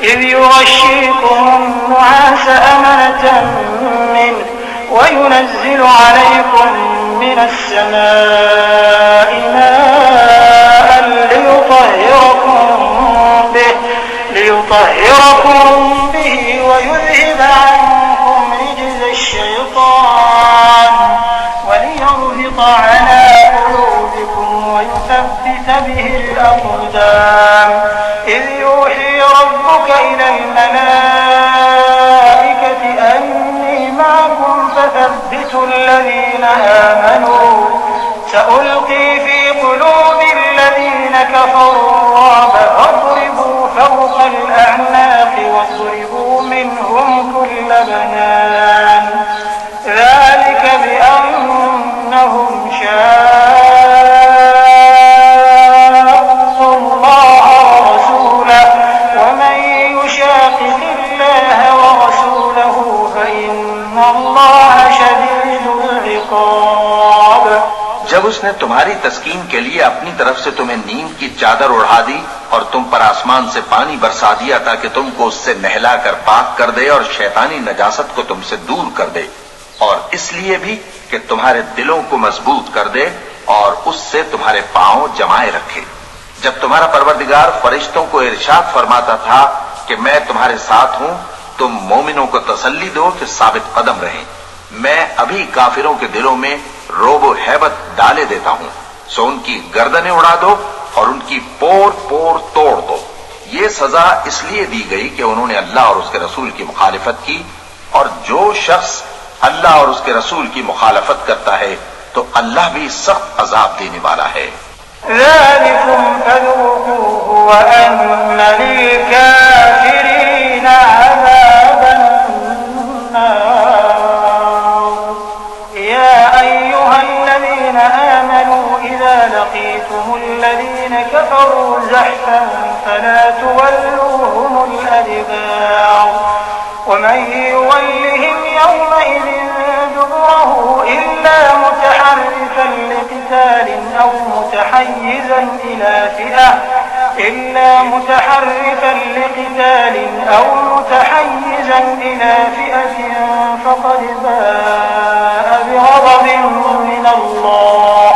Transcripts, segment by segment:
إذ يغشيكم النعاس أمنة منه وينزل عليكم من السماء ماء ليطهركم به ويذهب عنكم رجز الشيطان وليربط على قلوبكم ويثبت به الأقدام إذ يوحي ربك إلى الملائكة أني معكم فثبتوا الذين آمنوا سألقي في قلوب الذين كفروا الرعب فاضربوا فوق الأعناق واضربوا منهم كل بنان ذلك بأنهم شاقوا الله ورسوله ومن يشاقق الله ورسوله فإن الله شديد العقاب. جب اس نے تمہاری تسکین کے لیے اپنی طرف سے تمہیں نیند کی چادر اڑھا دی اور تم پر آسمان سے پانی برسا دیا تاکہ تم کو اس سے نہلا کر پاک کر دے اور شیطانی نجاست کو تم سے دور کر دے، اور اس لیے بھی کہ تمہارے دلوں کو مضبوط کر دے اور اس سے تمہارے پاؤں جمائے رکھے. جب تمہارا پروردگار فرشتوں کو ارشاد فرماتا تھا کہ میں تمہارے ساتھ ہوں، تم مومنوں کو تسلی دو کہ ثابت قدم رہیں. میں ابھی کافروں کے دلوں میں روب و ہیبت ڈالے دیتا ہوں، سو ان کی گردنیں اڑا دو اور ان کی پور پور توڑ دو. یہ سزا اس لیے دی گئی کہ انہوں نے اللہ اور اس کے رسول کی مخالفت کی، اور جو شخص اللہ اور اس کے رسول کی مخالفت کرتا ہے تو اللہ بھی سخت عذاب دینے والا ہے. ذلكم فذوقوه وأن للكافرين عذاب النار. يا أيها الذين آمنوا إذا لقيتم الذين كفروا زحفا فلا تولوهم الأدبار ومن يولهم يومئذ دبره إلا متحرفا لقتال أو متحيزا إلى فئة فقد باء بغضب من الله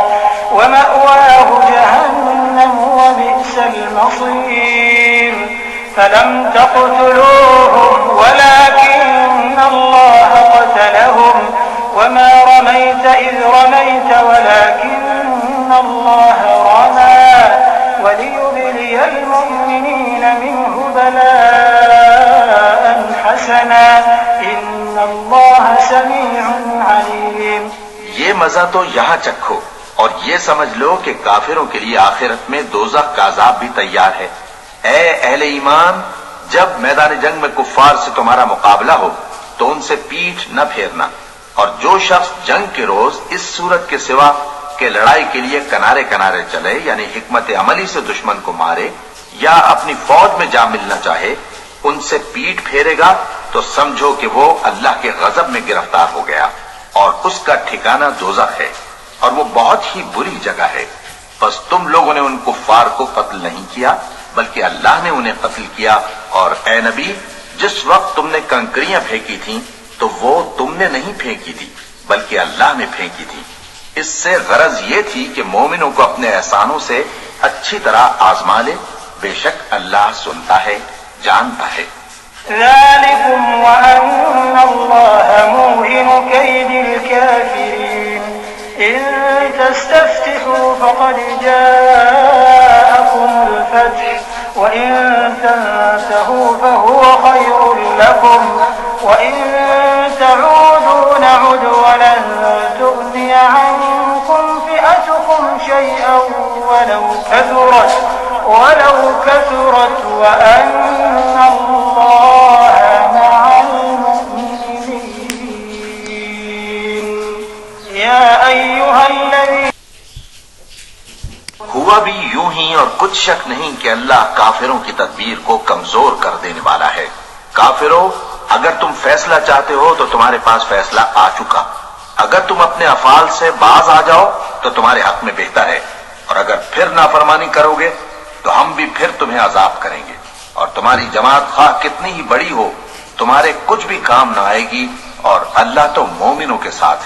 ومأواه جهنم وبئس المصير. فلم تقتلوهم ولكن الله قتلهم وما رميت إذ رميت ولكن الله رمى وليبلي المؤمنين منه بلاء حسنا إن الله سميع عليم. یہ مزہ تو یہاں چکھو اور یہ سمجھ لو کہ کافروں کے لیے آخرت میں دوزخ کا عذاب بھی تیار ہے. اے اہل ایمان، جب میدان جنگ میں کفار سے تمہارا مقابلہ ہو تو ان سے پیٹھ نہ پھیرنا، اور جو شخص جنگ کے روز اس صورت کے سوا کہ لڑائی کے لیے کنارے کنارے چلے، یعنی حکمت عملی سے دشمن کو مارے یا اپنی فوج میں جا ملنا چاہے، ان سے پیٹھ پھیرے گا تو سمجھو کہ وہ اللہ کے غضب میں گرفتار ہو گیا، اور اس کا ٹھکانہ دوزخ ہے، اور وہ بہت ہی بری جگہ ہے. بس تم لوگوں نے ان کفار کو قتل نہیں کیا بلکہ اللہ نے انہیں قتل کیا، اور اے نبی، جس وقت تم نے کنکریاں پھینکی تھیں تو وہ تم نے نہیں پھینکی تھی بلکہ اللہ نے پھینکی تھی. اس سے غرض یہ تھی کہ مومنوں کو اپنے احسانوں سے اچھی طرح آزما لے، بے شک اللہ سنتا ہے، جانتا ہے. ذلكم وأن الله موهن كيد الكافرين. إن تستفتحوا فقد جاءكم الفتح وإن تنتهوا فهو خير لكم وإن تعودوا نعد ولن تغني عنكم فئتكم شيئا ولو كثرت وأن الله مع المؤمنين. يا أيها الذين ہوا بھی یوں ہی اور کچھ شک نہیں کہ اللہ کافروں کی تدبیر کو کمزور کر دینے والا ہے. کافروں، اگر تم فیصلہ چاہتے ہو تو تمہارے پاس فیصلہ آ چکا. اگر تم اپنے افعال سے باز آ جاؤ تو تمہارے حق میں بہتر ہے، اور اگر پھر نافرمانی کرو گے تو ہم بھی پھر تمہیں عذاب کریں گے. اور تمہاری جماعت خواہ کتنی ہی بڑی ہو تمہارے کچھ بھی کام نہ آئے گی، اور اللہ تو مومنوں کے ساتھ ہے۔